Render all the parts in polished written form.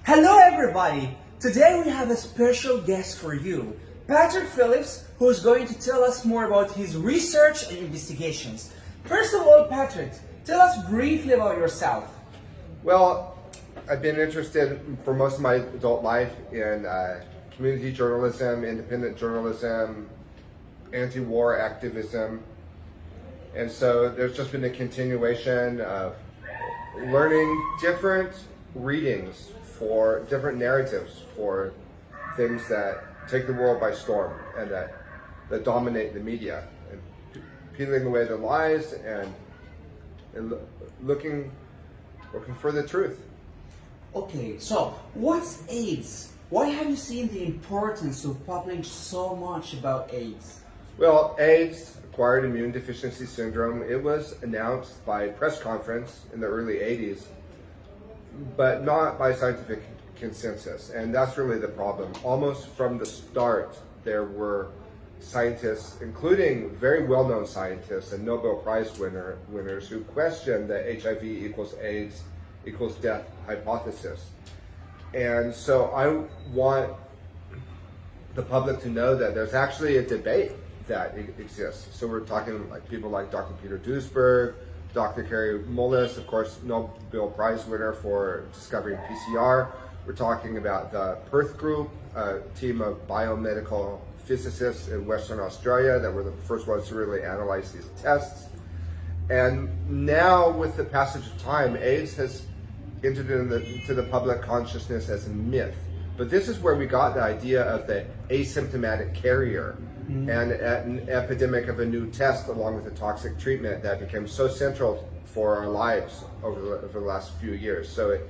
Hello everybody! Today we have a special guest for you, Patrick Phillips, who is going to tell us more about his research and investigations. First of all, Patrick, tell us briefly about yourself. Well, I've been interested for most of my adult life in community journalism, independent journalism, anti-war activism, and so there's just been a continuation of learning different readings for different narratives for things that take the world by storm and that dominate the media, and peeling away the lies and looking for the truth. Okay, so what's AIDS? Why have you seen the importance of publishing so much about AIDS? Well, AIDS, acquired immune deficiency syndrome, it was announced by press conference in the early 80s, but not by scientific consensus. And that's really the problem. Almost from the start, there were scientists, including very well-known scientists and Nobel Prize winners, who questioned the HIV equals AIDS equals death hypothesis. And so I want the public to know that there's actually a debate that exists. So we're talking like people like Dr. Peter Duisberg, Dr. Carrie Mullis, of course, Nobel Prize winner for discovering PCR. We're talking about the Perth Group, a team of biomedical physicists in Western Australia that were the first ones to really analyze these tests. And now, with the passage of time, AIDS has entered into the public consciousness as a myth. But this is where we got the idea of the asymptomatic carrier and an epidemic of a new test along with a toxic treatment that became so central for our lives over the last few years. So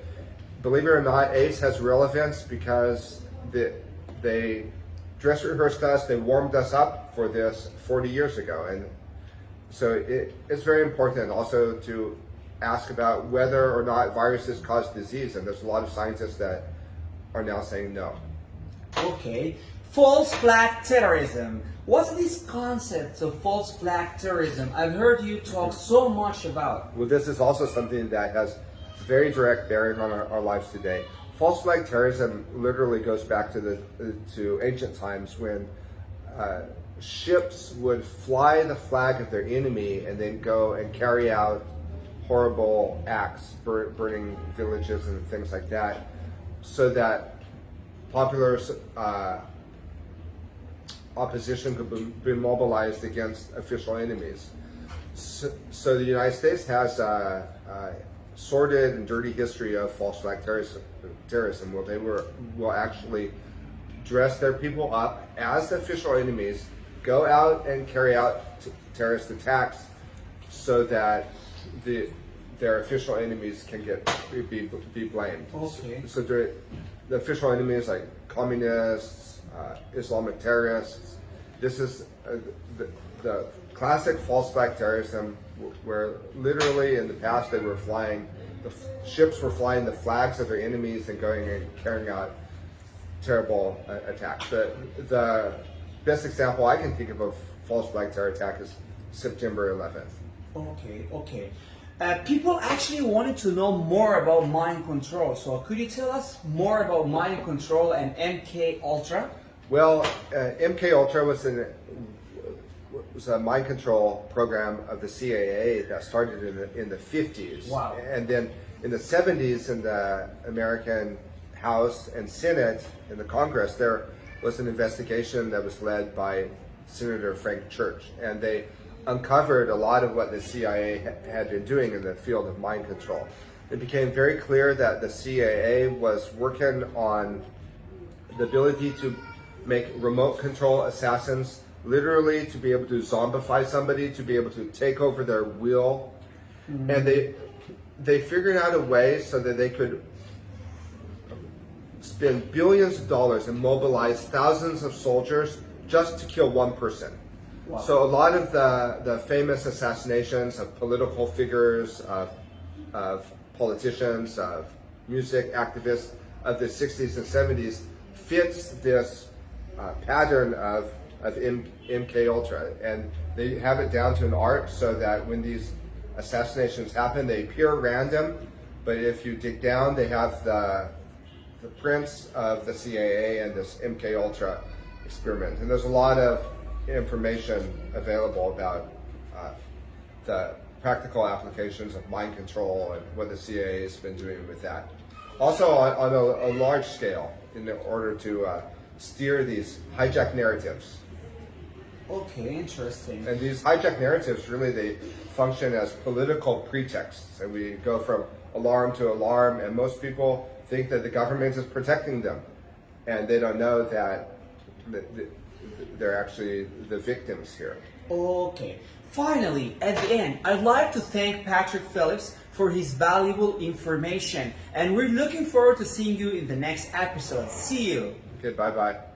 believe it or not, AIDS has relevance because they dress rehearsed us, they warmed us up for this 40 years ago. And so it's very important also to ask about whether or not viruses cause disease. And there's a lot of scientists that are now saying no. Okay, false flag terrorism. What's this concept of false flag terrorism? I've heard you talk so much about. Well, this is also something that has very direct bearing on our lives today. False flag terrorism literally goes back to ancient times when ships would fly the flag of their enemy and then go and carry out horrible acts, burning villages and things like that, so that popular opposition could be mobilized against official enemies. So the United States has a sordid and dirty history of false flag terrorism, where they will actually dress their people up as official enemies, go out and carry out terrorist attacks so that their official enemies can be blamed. Okay. So the official enemies like communists, Islamic terrorists. This is the classic false flag terrorism, where literally in the past they were flying, ships were flying the flags of their enemies and going and carrying out terrible attacks. The best example I can think of false flag terror attack is September 11th. Okay. People actually wanted to know more about mind control. So could you tell us more about mind control and MK Ultra? Well, MK Ultra was a mind control program of the CIA that started in the 50s. Wow. And then in the 70s, in the American House and Senate, in the Congress, there was an investigation that was led by Senator Frank Church, and they uncovered a lot of what the CIA had been doing in the field of mind control. It became very clear that the CIA was working on the ability to make remote control assassins, literally to be able to zombify somebody, to be able to take over their will. And they figured out a way so that they could spend billions of dollars and mobilize thousands of soldiers just to kill one person. Wow. So a lot of the famous assassinations of political figures, of politicians, of music activists of the 60s and 70s fits this pattern of MK Ultra, and they have it down to an art so that when these assassinations happen, they appear random, but if you dig down, they have the the prints of the CAA and this MK Ultra experiment. And there's a lot of information available about the practical applications of mind control and what the CIA has been doing with that. Also on a large scale, in order to steer these hijacked narratives. Okay, interesting. And these hijacked narratives, really, they function as political pretexts. And we go from alarm to alarm, and most people think that the government is protecting them. And they don't know that they're actually the victims here. Okay. Finally, at the end, I'd like to thank Patrick Phillips for his valuable information. And we're looking forward to seeing you in the next episode. See you. Okay, bye-bye.